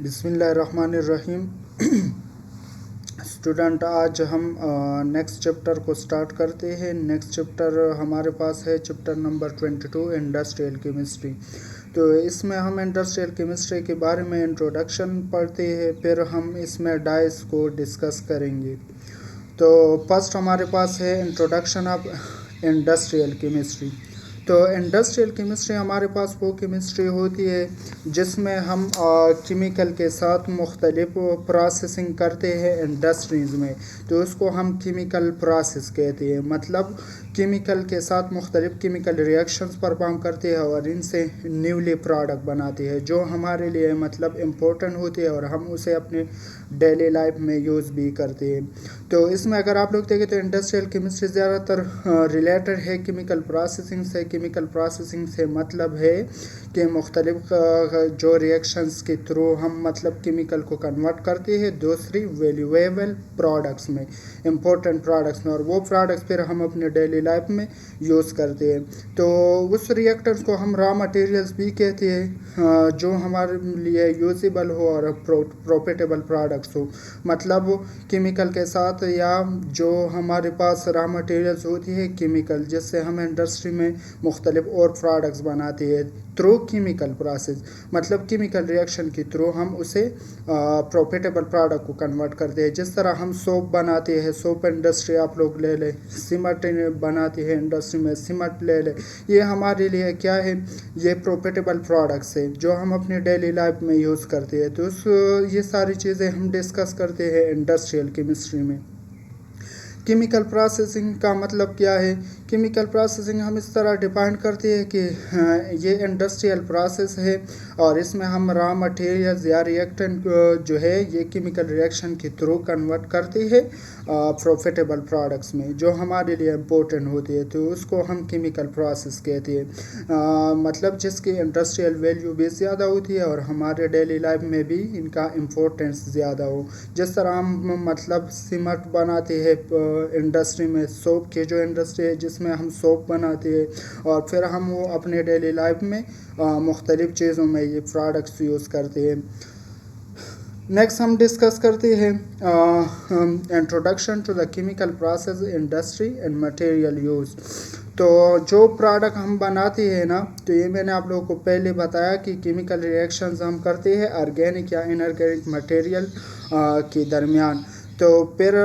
بسم اللہ الرحمن الرحیم اسٹوڈنٹ، آج ہم نیکسٹ چیپٹر کو سٹارٹ کرتے ہیں۔ نیکسٹ چیپٹر ہمارے پاس ہے چیپٹر نمبر 22 انڈسٹریل کیمسٹری۔ تو اس میں ہم انڈسٹریل کیمسٹری کے بارے میں انٹروڈکشن پڑھتے ہیں، پھر ہم اس میں ڈائز کو ڈسکس کریں گے۔ تو فرسٹ ہمارے پاس ہے انٹروڈکشن آف انڈسٹریل کیمسٹری۔ تو انڈسٹریل کیمسٹری ہمارے پاس وہ کیمسٹری ہوتی ہے جس میں ہم کیمیکل کے ساتھ مختلف پروسیسنگ کرتے ہیں انڈسٹریز میں، تو اس کو ہم کیمیکل پروسیس کہتے ہیں۔ مطلب کیمیکل کے ساتھ مختلف کیمیکل ریئیکشنز پرفارم کرتے ہیں اور ان سے نیولی پروڈکٹ بناتے ہیں جو ہمارے لیے مطلب امپورٹنٹ ہوتی ہے اور ہم اسے اپنے ڈیلی لائف میں یوز بھی کرتے ہیں۔ تو اس میں اگر آپ لوگ دیکھیں تو انڈسٹریل کیمسٹری زیادہ تر ریلیٹڈ ہے کیمیکل پروسیسنگ سے۔ کیمیکل پروسیسنگ سے مطلب ہے کہ مختلف جو ریئیکشنز کے تھرو ہم مطلب کیمیکل کو کنورٹ کرتے ہیں دوسری ویلیویبل پروڈکٹس میں، امپورٹنٹ پروڈکٹس میں، اور وہ پروڈکٹس پھر ہم اپنے ڈیلی لائف میں یوز کرتے ہیں۔ تو اس ریئیکٹرز کو ہم را مٹیریلز بھی کہتے ہیں جو ہمارے لیے یوزیبل ہو اور پروفیٹیبل پروڈکٹس ہو۔ مطلب کیمیکل کے ساتھ یا جو ہمارے پاس را مٹیریلز ہوتی ہے کیمیکل، جس سے ہم انڈسٹری میں مختلف اور پروڈکٹس بناتے ہیں تھرو کیمیکل پروسیس، مطلب کیمیکل ریئیکشن کے تھرو ہم اسے پروفیٹیبل پروڈکٹ کو کنورٹ کرتے ہیں۔ جس طرح ہم سوپ بناتے ہیں، سوپ انڈسٹری آپ لوگ لے لیں، سیمنٹ بناتے ہیں انڈسٹری میں، سیمنٹ لے لیں، یہ ہمارے لیے کیا ہے، یہ پروفیٹیبل پروڈکٹس ہے جو ہم اپنے ڈیلی لائف میں یوز کرتے ہیں۔ تو یہ ساری چیزیں ہم ڈسکس کرتے ہیں انڈسٹریل کیمسٹری میں۔ کیمیکل پروسیسنگ کا مطلب کیا ہے؟ کیمیکل پروسیسنگ ہم اس طرح ڈیفائن کرتے ہیں کہ یہ انڈسٹریل پروسیس ہے اور اس میں ہم را مٹیریلز یا ریئیکٹنٹ جو ہے یہ کیمیکل ریئیکشن کے تھرو کنورٹ کرتے ہیں پروفیٹیبل پروڈکٹس میں جو ہمارے لیے امپورٹنٹ ہوتی ہے، تو اس کو ہم کیمیکل پروسیس کہتے ہیں۔ مطلب جس کی انڈسٹریل ویلیو بھی زیادہ ہوتی ہے اور ہمارے ڈیلی لائف میں بھی ان کا امپورٹنس زیادہ ہو۔ جس طرح ہم مطلب سیمنٹ بناتے ہیں انڈسٹری میں، سوپ کی جو انڈسٹری ہے جس میں ہم سوپ بناتے ہیں اور پھر ہم وہ اپنے ڈیلی لائف میں مختلف چیزوں میں یہ پروڈکٹس یوز کرتے ہیں۔ نیکسٹ ہم ڈسکس کرتے ہیں introduction to the chemical process industry and material use. تو جو پروڈکٹ ہم بناتے ہیں نا، تو یہ میں نے آپ لوگوں کو پہلے بتایا کہ کیمیکل ریئیکشنز ہم کرتے ہیں آرگینک یا انآرگینک مٹیریل کے درمیان۔ تو پھر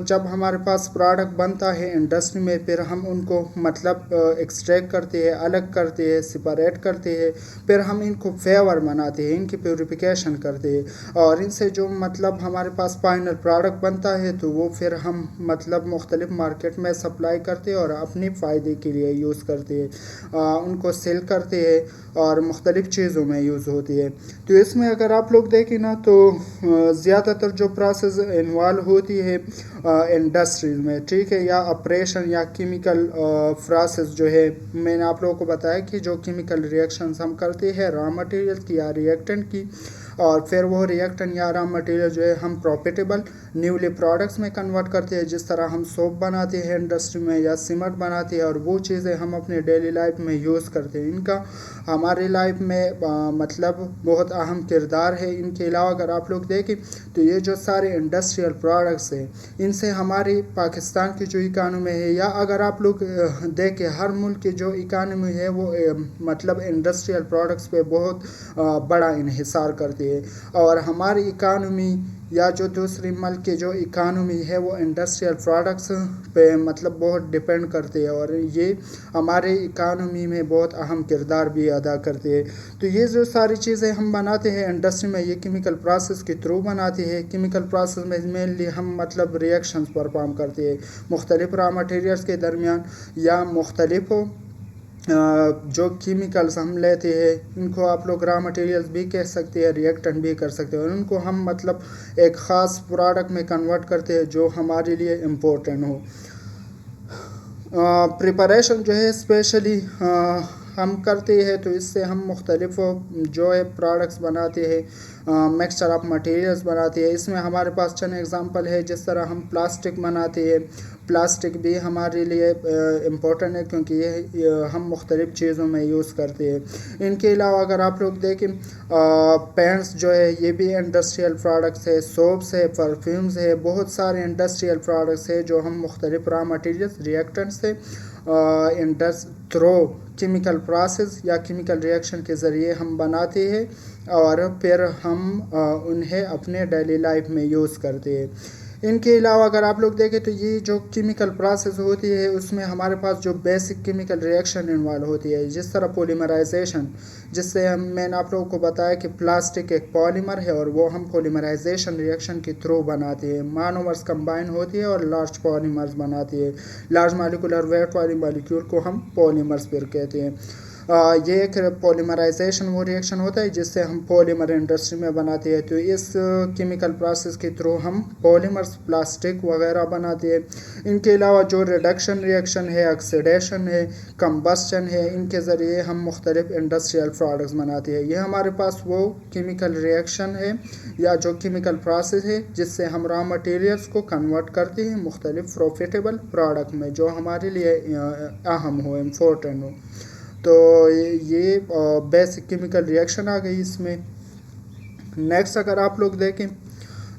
جب ہمارے پاس پروڈکٹ بنتا ہے انڈسٹری میں، پھر ہم ان کو مطلب ایکسٹریکٹ کرتے ہیں، الگ کرتے ہیں، سپریٹ کرتے ہیں، پھر ہم ان کو فیور بناتے ہیں، ان کی پیوریفیکیشن کرتے ہیں اور ان سے جو مطلب ہمارے پاس فائنل پروڈکٹ بنتا ہے تو وہ پھر ہم مطلب مختلف مارکیٹ میں سپلائی کرتے ہیں اور اپنے فائدے کے لیے یوز کرتے ہیں، ان کو سیل کرتے ہیں اور مختلف چیزوں میں یوز ہوتی ہے۔ تو اس میں اگر آپ لوگ دیکھیں نا تو زیادہ تر جو پروسیس انوالو ہوتی ہے انڈسٹریز میں، ٹھیک ہے، یا آپریشن یا کیمیکل پروسیس جو ہے، میں نے آپ لوگوں کو بتایا کہ جو کیمیکل ریئیکشنز ہم کرتے ہیں را مٹیریل کی یا ریئیکٹنٹ کی، اور پھر وہ ریئیکٹنٹ یا را مٹیریل جو ہے ہم پروفیٹیبل نیولی پروڈکٹس میں کنورٹ کرتے ہیں۔ جس طرح ہم سوپ بناتے ہیں انڈسٹری میں یا سیمنٹ بناتے ہیں اور وہ چیزیں ہم اپنے ڈیلی لائف میں یوز کرتے ہیں، ان کا ہماری لائف میں مطلب بہت اہم کردار ہے۔ ان کے علاوہ اگر آپ لوگ دیکھیں تو یہ جو سارے انڈسٹریل پروڈکٹس ہیں ان سے ہماری پاکستان کی جو اکانومی ہے، یا اگر آپ لوگ دیکھیں ہر ملک کی جو اکانومی ہے وہ مطلب انڈسٹریل پروڈکٹس پہ بہت بڑا انحصار کرتی ہے، اور ہماری اکانومی یا جو دوسری ملک کی جو اکانومی ہے وہ انڈسٹریل پروڈکٹس پہ مطلب بہت ڈپینڈ کرتے ہیں اور یہ ہمارے اکانومی میں بہت اہم کردار بھی ادا کرتے ہیں۔ تو یہ جو ساری چیزیں ہم بناتے ہیں انڈسٹری میں یہ کیمیکل پروسیس کے تھرو بناتے ہیں۔ کیمیکل پروسیس میں مینلی ہم مطلب ریئیکشنز پرفارم کرتے ہیں مختلف را مٹیریلز کے درمیان، یا مختلف جو کیمیکلز ہم لیتے ہیں ان کو آپ لوگ را مٹیریلز بھی کہہ سکتے ہیں، ریئیکٹنٹ بھی کر سکتے ہیں، اور ان کو ہم مطلب ایک خاص پروڈکٹ میں کنورٹ کرتے ہیں جو ہمارے لیے امپورٹنٹ ہو۔ پریپریشن جو ہے اسپیشلی ہم کرتے ہیں تو اس سے ہم مختلف جو ہے پروڈکٹس بناتے ہیں، مکسچر آف مٹیریلز بناتے ہیں۔ اس میں ہمارے پاس چند ایگزامپل ہے، جس طرح ہم پلاسٹک بناتے ہیں، پلاسٹک بھی ہمارے لیے امپورٹنٹ ہے کیونکہ یہ ہم مختلف چیزوں میں یوز کرتے ہیں. ان کے علاوہ اگر آپ لوگ دیکھیں پینٹس جو ہے یہ بھی انڈسٹریل پروڈکٹس ہے, سوپس ہے, پرفیومز ہے, بہت سارے انڈسٹریل پروڈکٹس ہے جو ہم مختلف را مٹیریلس ریئیکٹنٹس سے تھرو کیمیکل پروسیس یا کیمیکل ریئیکشن کے ذریعے ہم بناتے ہیں اور پھر ہم انہیں اپنے ڈیلی لائف میں یوز کرتے ہیں. ان کے علاوہ اگر آپ لوگ دیکھیں تو یہ جو کیمیکل پروسیس ہوتی ہے اس میں ہمارے پاس جو بیسک کیمیکل ریئیکشن انوالو ہوتی ہے, جس طرح پولیمرائزیشن, جس سے میں نے آپ لوگوں کو بتایا کہ پلاسٹک ایک پالیمر ہے اور وہ ہم پولیمرائزیشن ریئیکشن کے تھرو بناتے ہیں. مونومرز کمبائن ہوتی ہے اور لارج پالیمرز بناتی ہے. لارج مالیکولر ویٹ والی مالیکیول کو ہم پالیمرز پھر کہتے ہیں. یہ ایک پولیمرائزیشن وہ ریئیکشن ہوتا ہے جس سے ہم پولیمر انڈسٹری میں بناتے ہیں. تو اس کیمیکل پروسیس کے تھرو ہم پولیمرز پلاسٹک وغیرہ بناتے ہیں. ان کے علاوہ جو ریڈکشن ریئیکشن ہے, آکسیڈیشن ہے, کمبسچن ہے, ان کے ذریعے ہم مختلف انڈسٹریل پروڈکٹس بناتے ہیں. یہ ہمارے پاس وہ کیمیکل ریئیکشن ہے یا جو کیمیکل پروسیس ہے جس سے ہم را مٹیریلس کو کنورٹ کرتے ہیں مختلف پروفیٹیبل پروڈکٹ میں جو ہمارے لیے اہم ہو, امپورٹنٹ ہو. تو یہ بیسک کیمیکل ریئیکشن آ گئی اس میں. نیکسٹ اگر آپ لوگ دیکھیں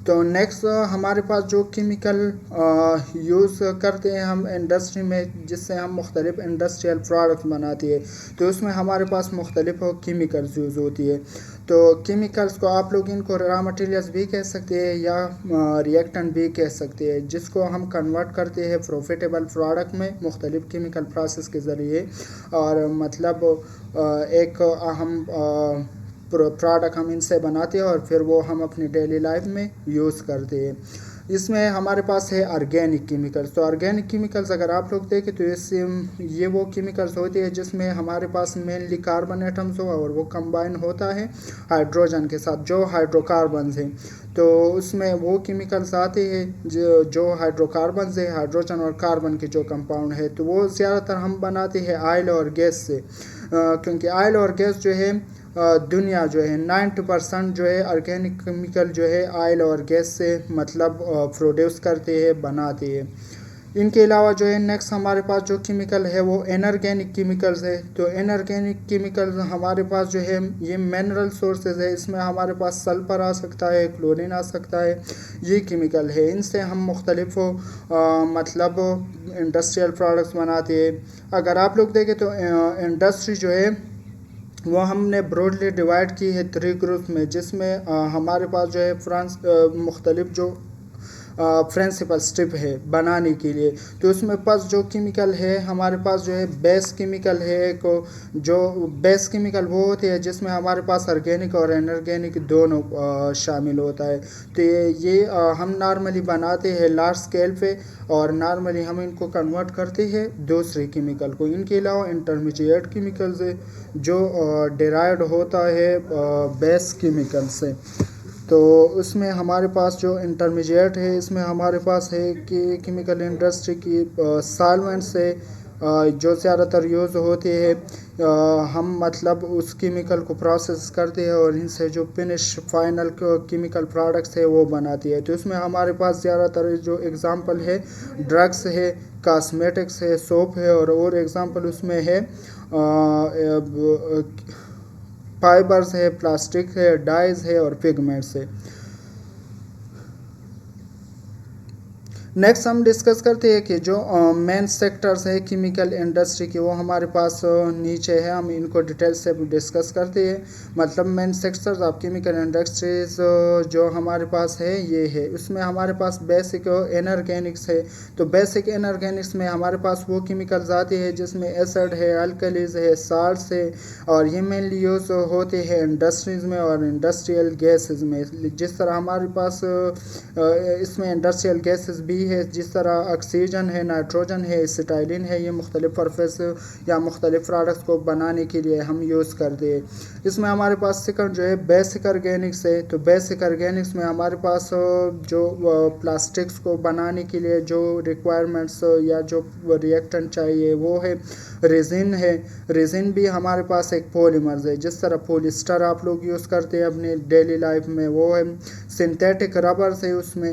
تو نیکسٹ ہمارے پاس جو کیمیکل یوز کرتے ہیں ہم انڈسٹری میں جس سے ہم مختلف انڈسٹریل پروڈکٹس بناتی ہے, تو اس میں ہمارے پاس مختلف کیمیکلز یوز ہوتی ہے. تو کیمیکلز کو آپ لوگ ان کو را مٹیریلز بھی کہہ سکتے ہیں یا ریئیکٹنٹ بھی کہہ سکتے ہیں, جس کو ہم کنورٹ کرتے ہیں پروفیٹیبل پروڈکٹ میں مختلف کیمیکل پروسیس کے ذریعے. اور مطلب ایک اہم پروڈکٹ ہم ان سے بناتے ہیں اور پھر وہ ہم اپنی ڈیلی لائف میں یوز کرتے ہیں. اس میں ہمارے پاس ہے آرگینک کیمیکلز. تو آرگینک کیمیکلز اگر آپ لوگ دیکھیں تو یہ وہ کیمیکلز ہوتے ہیں جس میں ہمارے پاس مینلی کاربن ایٹمز ہو اور وہ کمبائن ہوتا ہے ہائیڈروجن کے ساتھ, جو ہائیڈرو کاربنز ہیں. تو اس میں وہ کیمیکلز آتے ہیں جو ہائیڈرو کاربنز ہیں, ہائیڈروجن اور کاربن کے جو کمپاؤنڈ ہے, تو وہ زیادہ تر ہم بناتے ہیں آئل اور گیس سے, کیونکہ آئل اور گیس جو ہے دنیا جو ہے 90% جو ہے آرگینک کیمیکل جو ہے آئل اور گیس سے مطلب پروڈیوس کرتے ہیں, بناتے ہیں. ان کے علاوہ جو ہے نیکسٹ ہمارے پاس جو کیمیکل ہے وہ انارگینک کیمیکلز ہے. تو انارگینک کیمیکلز ہمارے پاس جو ہے یہ منرل سورسز ہے. اس میں ہمارے پاس سلفر آ سکتا ہے, کلورین آ سکتا ہے, یہ کیمیکل ہے. ان سے ہم مختلف مطلب انڈسٹریل پروڈکٹس بناتے ہیں. اگر آپ لوگ دیکھیں تو انڈسٹری جو ہے وہ ہم نے براڈلی ڈیوائڈ کی ہے 3 گروپس میں, جس میں ہمارے پاس جو ہے مختلف جو پرنسپل اسٹیپ ہے بنانے کے لیے. تو اس میں پاس جو کیمیکل ہے ہمارے پاس جو ہے بیس کیمیکل ہے ایک, جو بیس کیمیکل وہ ہوتے ہیں جس میں ہمارے پاس آرگینک اور انارگینک دونوں شامل ہوتا ہے. تو یہ ہم نارملی بناتے ہیں لارج اسکیل پہ اور نارملی ہم ان کو کنورٹ کرتے ہیں دوسرے کیمیکل کو. ان کے علاوہ انٹرمیڈیٹ کیمیکلز ہے جو ڈیرائیوڈ ہوتا ہے بیس کیمیکل سے. تو اس میں ہمارے پاس جو انٹرمیڈیٹ ہے اس میں ہمارے پاس ہے کہ کیمیکل انڈسٹری کی سالوینٹس ہے جو زیادہ تر یوز ہوتے ہیں. ہم مطلب اس کیمیکل کو پروسیس کرتے ہیں اور ان سے جو فنش فائنل کیمیکل پروڈکٹس ہے وہ بناتی ہے. تو اس میں ہمارے پاس زیادہ تر جو اگزامپل ہے ڈرگس ہے, کاسمیٹکس ہے, سوپ ہے, اور ایگزامپل اس میں ہے فائبرز ہے, پلاسٹک ہے, ڈائز ہے اور پگمنٹس ہے. نیکسٹ ہم ڈسکس کرتے ہیں کہ جو مین سیکٹرز ہے کیمیکل انڈسٹری کے وہ ہمارے پاس نیچے ہے. ہم ان کو ڈیٹیل سے ڈسکس کرتے ہیں. مطلب مین سیکٹرز آف کیمیکل انڈسٹریز جو ہمارے پاس ہے یہ ہے. اس میں ہمارے پاس بیسک انارگینکس ہے. تو بیسک انارگینکس میں ہمارے پاس وہ کیمیکلز آتے ہیں جس میں ایسڈ ہے, الکلیز ہے, سالٹس ہے, اور یہ مینلی یوز ہوتے ہیں انڈسٹریز میں اور انڈسٹریل گیسز میں. جس طرح ہمارے پاس اس میں انڈسٹریل گیسز بھی ہے, جس طرح آکسیجن ہے, نائٹروجن ہے, اسٹائلین ہے, یہ مختلف پرپز یا مختلف پروڈکٹس کو بنانے کے لیے ہم یوز کرتے ہیں. اس میں ہمارے پاس سیکنڈ جو ہے بیسک آرگینکس ہے. تو بیسک آرگینکس میں ہمارے پاس جو پلاسٹکس کو بنانے کے لیے جو ریکوائرمنٹس یا جو ریئیکٹنٹ چاہیے وہ ہے ریزن ہے. ریزن بھی ہمارے پاس ایک پولیمرز ہے. جس طرح پولیسٹر آپ لوگ یوز کرتے ہیں اپنے ڈیلی لائف میں وہ ہے. سنتھیٹک ربرز ہے, اس میں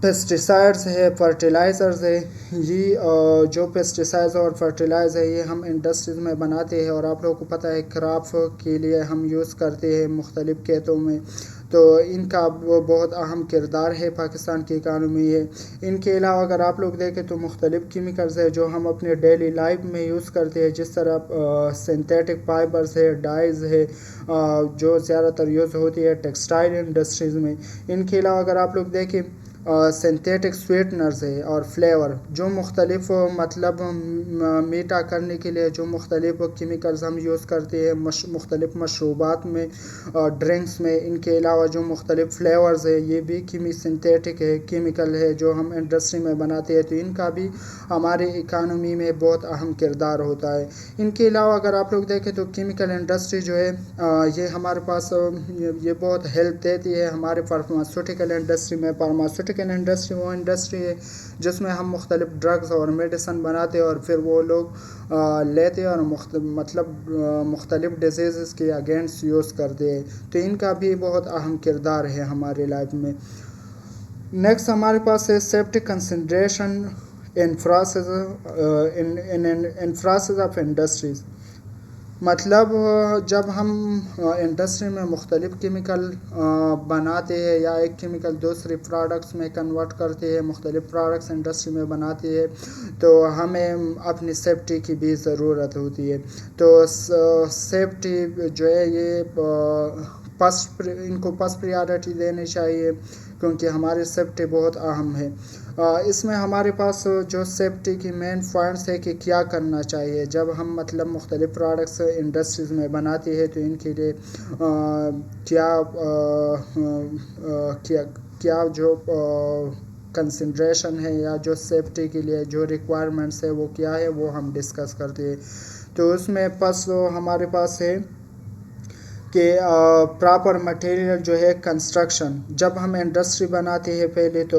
پیسٹیسائڈز ہے، فرٹیلائزرز ہے، یہ جو پیسٹیسائڈز اور فرٹیلائز ہے یہ ہم انڈسٹریز میں بناتے ہیں، اور آپ لوگوں کو پتہ ہے کراپ کے لیے ہم یوز کرتے ہیں مختلف کھیتوں میں، تو ان کا بہت اہم کردار ہے پاکستان کی اکانومی ہے۔ ان کے علاوہ اگر آپ لوگ دیکھیں تو مختلف کیمیکلز ہے جو ہم اپنے ڈیلی لائف میں یوز کرتے ہیں، جس طرح سنتھیٹک فائبرز ہے، ڈائز ہے، جو زیادہ تر یوز ہوتی ہے ٹیکسٹائل انڈسٹریز میں۔ ان کے علاوہ اگر آپ لوگ دیکھیں سنتھیٹک سویٹنرز ہے اور فلیور، جو مختلف مطلب میٹھا کرنے کے لیے جو مختلف کیمیکلز ہم یوز کرتے ہیں مختلف مشروبات میں، ڈرنکس میں۔ ان کے علاوہ جو مختلف فلیورز ہے یہ بھی سنتھیٹک ہے، کیمیکل ہے جو ہم انڈسٹری میں بناتے ہیں، تو ان کا بھی ہمارے اکانومی میں بہت اہم کردار ہوتا ہے۔ ان کے علاوہ اگر آپ لوگ دیکھیں تو کیمیکل انڈسٹری جو ہے یہ ہمارے پاس یہ بہت ہیلپ دیتی ہے ہمارے فارماسیوٹیکل انڈسٹری میں۔ فارماسیوٹیکل انڈسٹری وہ انڈسٹری ہے جس میں ہم مختلف ڈرگز اور میڈیسن بناتے ہیں اور پھر وہ لوگ لیتے ہیں اور مختلف ڈیزیزز کے اگینسٹ یوز کرتے ہیں، تو ان کا بھی بہت اہم کردار ہے ہمارے لائف میں۔ نیکسٹ ہمارے پاس ہے سیفٹی کنسیڈریشن انفراسز آف انڈسٹریز، مطلب جب ہم انڈسٹری میں مختلف کیمیکل بناتے ہیں یا ایک کیمیکل دوسری پروڈکٹس میں کنورٹ کرتے ہیں، مختلف پروڈکٹس انڈسٹری میں بناتے ہیں، تو ہمیں اپنی سیفٹی کی بھی ضرورت ہوتی ہے۔ تو سیفٹی جو ہے یہ ان کو فسٹ پریارٹی دینی چاہیے کیونکہ ہماری سیفٹی بہت اہم ہے۔ اس میں ہمارے پاس جو سیفٹی کی مین پوائنٹس ہے کہ کیا کرنا چاہیے جب ہم مطلب مختلف پروڈکٹس انڈسٹریز میں بناتے ہیں، تو ان کے لیے کیا جو کنسیڈریشن ہے یا جو سیفٹی کے لیے جو ریکوائرمنٹس ہے وہ کیا ہے وہ ہم ڈسکس کرتے ہیں۔ تو اس میں پس ہمارے پاس ہے کہ پراپر مٹیریل جو ہے کنسٹرکشن، جب ہم انڈسٹری بناتے ہیں پہلے تو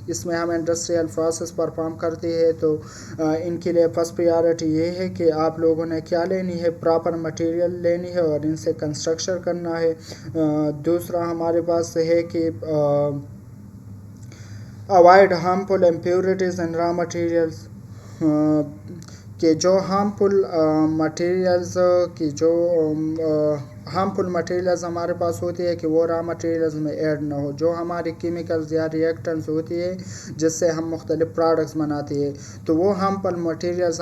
اس میں ہم انڈسٹریل پروسیس پرفارم کرتے ہیں، تو ان کے لیے فرسٹ پریارٹی یہ ہے کہ آپ لوگوں نے کیا لینی ہے، پراپر مٹیریل لینی ہے اور ان سے کنسٹرکشن کرنا ہے۔ دوسرا ہمارے پاس ہے کہ اوائڈ ہارمفل امپیورٹیز ان را مٹیریلز، کہ جو ہارمفل مٹیریلز ہمارے پاس ہوتی ہے کہ وہ را مٹیریلز میں ایڈ نہ ہو، جو ہماری کیمیکلز یا ریئیکٹنٹس ہوتی ہے جس سے ہم مختلف پروڈکٹس بناتے ہیں، تو وہ ہارمفل مٹیریلز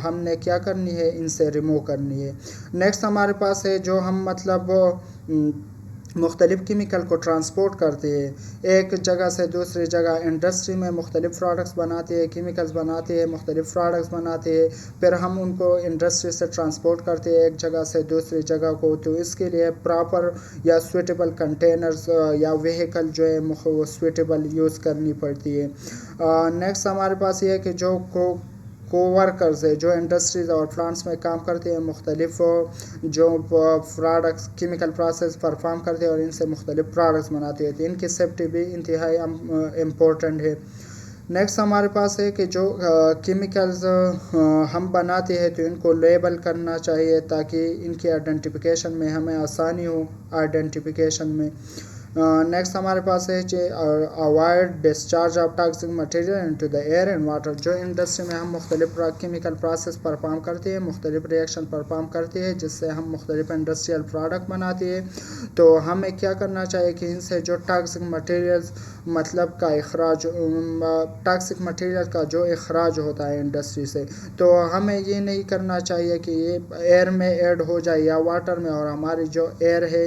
ہم نے کیا کرنی ہے، ان سے ریموو کرنی ہے۔ نیکسٹ ہمارے پاس ہے جو ہم مطلب مختلف کیمیکل کو ٹرانسپورٹ کرتے ہیں ایک جگہ سے دوسری جگہ، انڈسٹری میں مختلف پروڈکٹس بناتے ہیں، کیمیکلز بناتے ہیں، مختلف پروڈکٹس بناتے ہیں، پھر ہم ان کو انڈسٹری سے ٹرانسپورٹ کرتے ہیں ایک جگہ سے دوسری جگہ کو، تو اس کے لیے پراپر یا سویٹیبل کنٹینرز یا وہیکل جو ہے سویٹیبل یوز کرنی پڑتی ہے۔ نیکسٹ ہمارے پاس یہ ہے کہ جو کوورکرز ہے جو انڈسٹریز اور پلانٹس میں کام کرتے ہیں، مختلف جو پروڈکٹس کیمیکل پروسیس پرفارم کرتے ہیں اور ان سے مختلف پروڈکٹس بناتے ہیں، تو ان کی سیفٹی بھی انتہائی امپورٹنٹ ہے۔ نیکسٹ ہمارے پاس ہے کہ جو کیمیکلز ہم بناتے ہیں تو ان کو لیبل کرنا چاہیے تاکہ ان کی آئیڈینٹیفیکیشن میں ہمیں آسانی ہو آئیڈینٹیفیکیشن میں۔ نیکسٹ ہمارے پاس ہے کہ avoid discharge of toxic material into the air and water, جو انڈسٹری میں ہم مختلف کیمیکل پروسیس پرفارم کرتے ہیں، مختلف ریئیکشن پرفارم کرتے ہیں جس سے ہم مختلف انڈسٹریل پروڈکٹ بناتے ہیں، تو ہمیں کیا کرنا چاہیے کہ ان سے جو ٹاکسک مٹیریلز مطلب کا اخراج، ٹاکسک مٹیریل کا جو اخراج ہوتا ہے انڈسٹری سے، تو ہمیں یہ نہیں کرنا چاہیے کہ یہ ایئر میں ایڈ ہو جائے یا واٹر میں اور ہماری جو ایئر ہے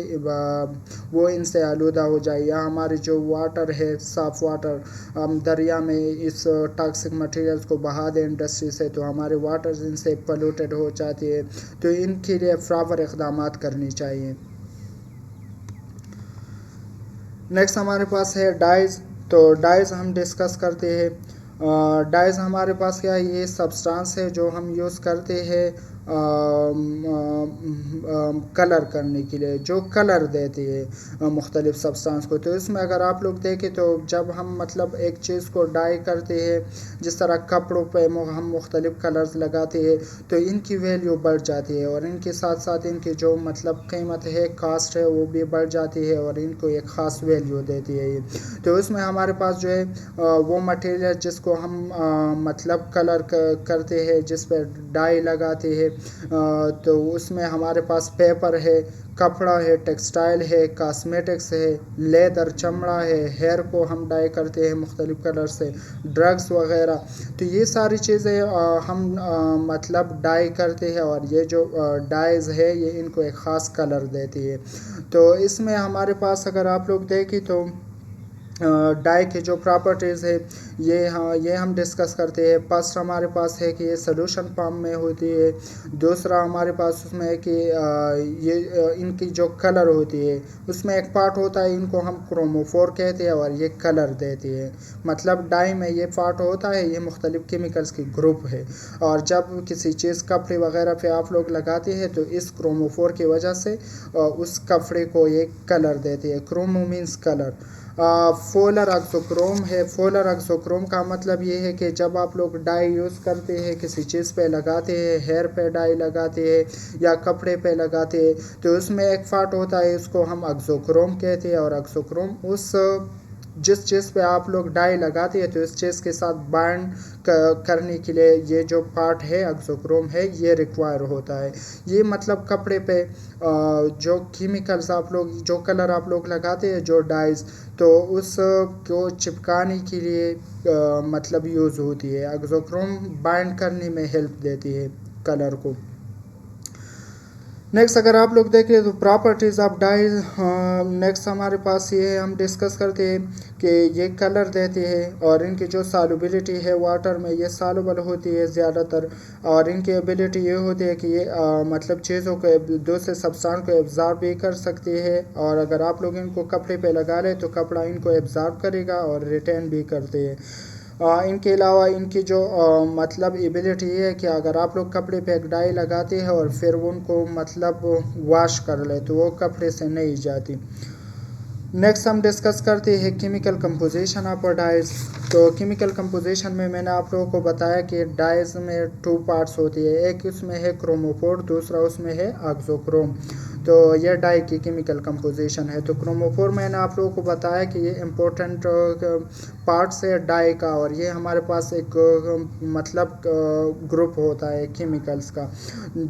وہ ان سے آلودہ ہو جائے، یا ہماری جو واٹر ہے صاف واٹر ہم دریا میں اس ٹاکسک مٹیریلز کو بہا دیں انڈسٹری سے، تو ہمارے واٹرز ان سے پلیوٹڈ ہو جاتی ہے، تو ان کے لیے پراپر اقدامات کرنی چاہیے۔ نیکسٹ ہمارے پاس ہے ڈائز، تو ڈائز ہم ڈسکس کرتے ہیں۔ ڈائز ہمارے پاس کیا ہے، یہ سبسٹانس ہے جو ہم یوز کرتے ہیں کلر کرنے کے لیے، جو کلر دیتی ہے مختلف سبسٹانس کو۔ تو اس میں اگر آپ لوگ دیکھیں تو جب ہم مطلب ایک چیز کو ڈائی کرتے ہیں، جس طرح کپڑوں پہ ہم مختلف کلرز لگاتے ہیں، تو ان کی ویلیو بڑھ جاتی ہے، اور ان کے ساتھ ساتھ ان کی جو مطلب قیمت ہے، کاسٹ ہے، وہ بھی بڑھ جاتی ہے، اور ان کو ایک خاص ویلیو دیتی ہے یہ۔ تو اس میں ہمارے پاس جو ہے وہ مٹیریل جس کو ہم مطلب کلر کرتے ہیں، جس پہ ڈائی لگاتے ہیں، تو اس میں ہمارے پاس پیپر ہے، کپڑا ہے، ٹیکسٹائل ہے، کاسمیٹکس ہے، لیدر چمڑا ہے، ہیئر کو ہم ڈائی کرتے ہیں مختلف کلر سے، ڈرگس وغیرہ۔ تو یہ ساری چیزیں ہم مطلب ڈائی کرتے ہیں، اور یہ جو ڈائز ہے یہ ان کو ایک خاص کلر دیتی ہے۔ تو اس میں ہمارے پاس اگر آپ لوگ دیکھیں تو ڈائی کے جو پراپرٹیز ہے یہ ہم ڈسکس کرتے ہیں۔ فرسٹ ہمارے پاس ہے کہ یہ سولوشن فارم میں ہوتی ہے۔ دوسرا ہمارے پاس اس میں ہے کہ یہ ان کی جو کلر ہوتی ہے، اس میں ایک پارٹ ہوتا ہے، ان کو ہم کروموفور کہتے ہیں، اور یہ کلر دیتی ہے۔ مطلب ڈائی میں یہ پارٹ ہوتا ہے، یہ مختلف کیمیکلز کی گروپ ہے، اور جب کسی چیز کپڑے وغیرہ پہ آپ لوگ لگاتے ہیں تو اس کروموفور کی وجہ سے اس کپڑے کو یہ کلر دیتی ہے۔ Chromo means colour. فولر ایکزوکروم ہے۔ فولر ایکزوکروم کا مطلب یہ ہے کہ جب آپ لوگ ڈائی یوز کرتے ہیں، کسی چیز پہ لگاتے ہیں، ہیئر پہ ڈائی لگاتے ہیں یا کپڑے پہ لگاتے ہیں، تو اس میں ایک پارٹ ہوتا ہے، اس کو ہم ایکزوکروم کہتے ہیں، اور ایکزوکروم جس چیز پہ آپ لوگ ڈائی لگاتے ہیں تو اس چیز کے ساتھ بائنڈ کرنے کے لیے یہ جو پارٹ ہے ایکزوکروم ہے، یہ ریکوائر ہوتا ہے۔ یہ مطلب کپڑے پہ جو کیمیکلز آپ لوگ، جو کلر آپ لوگ لگاتے ہیں، جو ڈائز، تو اس کو چپکانے کے لیے مطلب یوز ہوتی ہے۔ ایکزوکروم بائنڈ کرنے میں ہیلپ دیتی ہے کلر کو۔ نیکسٹ اگر آپ لوگ دیکھیں تو پراپرٹیز آف ڈائز، نیکسٹ ہمارے پاس یہ ہے، ہم ڈسکس کرتے ہیں کہ یہ کلر دیتے ہیں، اور ان کی جو سالوبلٹی ہے واٹر میں، یہ سالوبل ہوتی ہے زیادہ تر، اور ان کی ایبلٹی یہ ہوتی ہے کہ یہ مطلب چیزوں کو دوسرے سبسٹانس کو ایبزارب بھی کر سکتی ہے، اور اگر آپ لوگ ان کو کپڑے پہ لگا لیں تو کپڑا ان کو ایبزارب کرے گا اور ریٹین بھی کرتے ہیں۔ ان کے علاوہ ان کی جو مطلب ایبلٹی یہ ہے کہ اگر آپ لوگ کپڑے پہ ایک ڈائی لگاتے ہیں اور پھر ان کو مطلب واش کر لے تو وہ کپڑے سے نہیں جاتی۔ نیکسٹ ہم ڈسکس کرتے ہیں کیمیکل کمپوزیشن آف ڈائز۔ تو کیمیکل کمپوزیشن میں نے آپ لوگوں کو بتایا کہ ڈائز میں 2 پارٹس ہوتی ہے، ایک اس میں ہے کروموفور، دوسرا اس میں ہے ایکزوکروم۔ تو یہ ڈائی کی کیمیکل کمپوزیشن ہے۔ تو کروموفور میں نے آپ لوگوں کو بتایا کہ یہ امپورٹنٹ پارٹس ہے ڈائی کا، اور یہ ہمارے پاس ایک مطلب گروپ ہوتا ہے کیمیکلز کا،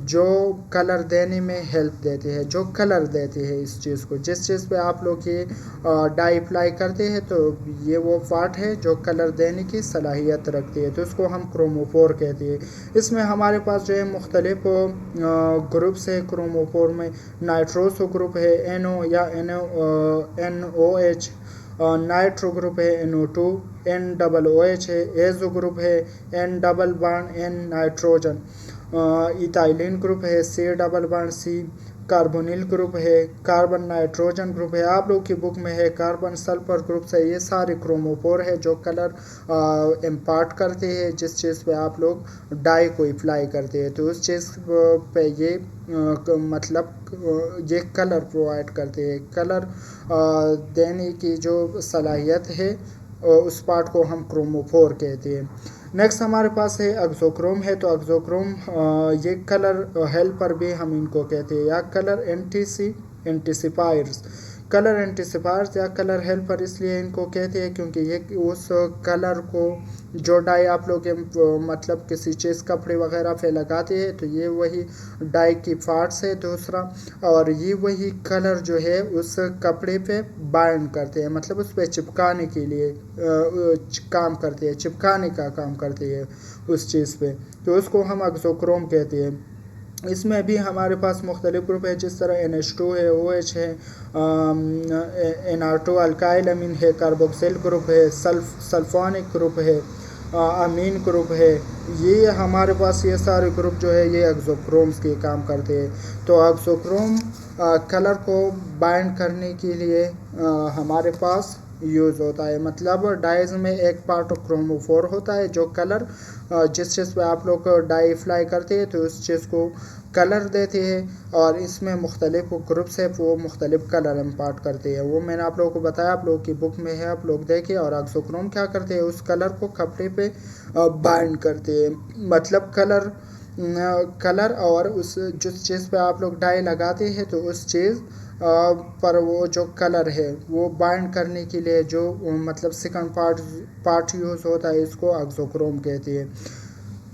جو کلر دینے میں ہیلپ دیتے ہیں، جو کلر دیتے ہیں اس چیز کو۔ جس چیز پہ آپ لوگ یہ ڈائی اپلائی کرتے ہیں تو یہ وہ پارٹ ہے جو کلر دینے کی صلاحیت رکھتی ہے، تو اس کو ہم کروموفور کہتے ہیں۔ اس میں ہمارے پاس جو ہے مختلف گروپس ہے کروموفور میں۔ نائٹروسو گروپ ہے NO یا NOH، نائٹرو گروپ ہے NO2، NOOH ہے، ایزو گروپ ہے N double bond N nitrogen, ethylene group ہے C double bond C، carbonyl group ہے، کاربن نائٹروجن گروپ ہے، آپ لوگ کی بک میں ہے کاربن سلفر گروپ ہے۔ یہ سارے کروموفور ہے جو کلر امپارٹ کرتے ہیں جس چیز پہ آپ لوگ ڈائی کو اپلائی کرتے ہیں، تو اس چیز پہ یہ مطلب یہ کلر پرووائڈ کرتے ہیں۔ کلر دینے کی جو صلاحیت ہے اس پارٹ کو ہم کروموفور کہتے ہیں۔ نیکسٹ ہمارے پاس ہے ایکزوکروم ہے۔ تو ایکزوکروم یہ کلر ہیلپر بھی ہم ان کو کہتے ہیں، یا کلر اینٹیسیفائرز۔ کلر اینٹیسیفائرز یا کلر ہیلپر اس لیے ان کو کہتے ہیں کیونکہ یہ اس کلر کو، جو ڈائی آپ لوگ مطلب کسی چیز کپڑے وغیرہ پہ لگاتے ہیں تو یہ وہی ڈائی کی پارٹس ہے دوسرا، اور یہ وہی کلر جو ہے اس کپڑے پہ بائنڈ کرتے ہیں، مطلب اس پہ چپکانے کے لیے کام کرتے ہیں، چپکانے کا کام کرتے ہیں اس چیز پہ، تو اس کو ہم ایکزوکروم کہتے ہیں۔ اس میں بھی ہمارے پاس مختلف گروپ ہے، جس طرح NH2 ہے، OH ہے، NR2 الکائل امین ہے، کاربوکسل گروپ ہے، سلفونک گروپ ہے، امین گروپ ہے۔ یہ ہمارے پاس یہ سارے گروپ جو ہے یہ ایکزوکرومز کے کام کرتے ہیں۔ تو ایکزوکروم کلر کو بائنڈ کرنے کے لیے ہمارے پاس یوز ہوتا ہے، مطلب ڈائز میں ایک پارٹ کروموفور ہوتا ہے جو کلر جس چیز پہ آپ لوگ ڈائی اپلائی کرتے ہیں تو اس چیز کو کلر دیتے ہیں، اور اس میں مختلف گروپس ہے وہ مختلف کلر امپارٹ کرتے ہیں. وہ میں نے آپ لوگوں کو بتایا، آپ لوگوں کی بک میں ہے، آپ لوگ دیکھیں. اور اگزوکروم کیا کرتے ہیں، اس کلر کو کپڑے پہ بائنڈ کرتے ہیں، مطلب کلر اور اس جس چیز پہ آپ لوگ ڈائی لگاتے ہیں تو اس چیز پر وہ جو کلر ہے وہ بائنڈ کرنے کے لیے جو مطلب سیکنڈ پارٹ یوز ہوتا ہے اس کو اگزوکروم کہتے ہیں.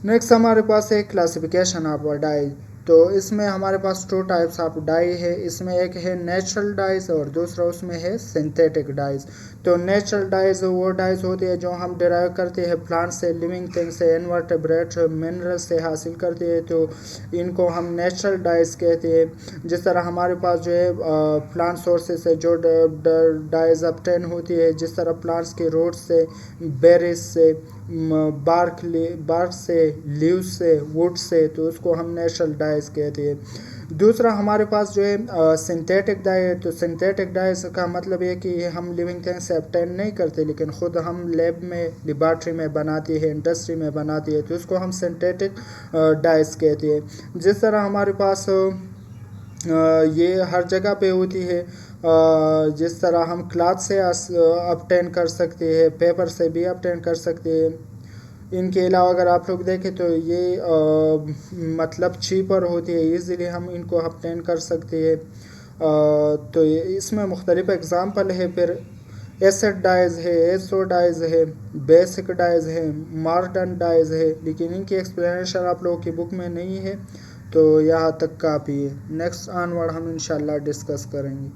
نیکسٹ ہمارے پاس ہے کلاسیفیکیشن آف ڈائی. تو اس میں ہمارے پاس 2 ٹائپس آف ڈائی ہے. اس میں ایک ہے نیچرل ڈائز اور دوسرا اس میں ہے سنتھیٹک ڈائز. تو نیچرل ڈائز وہ ڈائز ہوتی ہے جو ہم ڈرائیو کرتے ہیں پلانٹ سے، لیونگ تھنگ سے، انورٹیبریٹ منرل سے حاصل کرتے ہیں، تو ان کو ہم نیچرل ڈائز کہتے ہیں. جس طرح ہمارے پاس جو ہے پلانٹ سورسز سے جو ڈائز obtain ہوتی ہے، جس طرح پلانٹس کے روٹ سے، بیریز سے، بارک سے، لیوز سے، ووڈ سے، تو اس کو ہم نیچرل ڈائز کہتے ہیں. دوسرا ہمارے پاس جو ہے سنتھیٹک ڈائی ہے. تو سنتھیٹک ڈائز کا مطلب یہ کہ ہم لیونگ تھنگ سے obtain نہیں کرتے لیکن خود ہم لیب میں، لیبارٹری میں بناتے ہیں، انڈسٹری میں بناتے ہیں، تو اس کو ہم سنتھیٹک ڈائز کہتے ہیں. جس طرح ہمارے پاس یہ ہر جگہ پہ ہوتی ہے، جس طرح ہم کلاتھ سے obtain کر سکتے ہیں، پیپر سے بھی obtain کر سکتے ہیں. ان کے علاوہ اگر آپ لوگ دیکھیں تو یہ مطلب چیپر ہوتی ہے، ایزیلی ہم ان کو obtain کر سکتے ہیں. تو اس میں مختلف اگزامپل ہے. پھر ایسڈ ڈائز ہے، ایسو ڈائز ہے، بیسک ڈائز ہے، مارٹن ڈائز ہے، لیکن ان کی ایکسپلینیشن آپ لوگوں کی بک میں نہیں ہے، تو یہاں تک کافی ہے. نیکسٹ آنورڈ ہم انشاءاللہ ڈسکس کریں گے.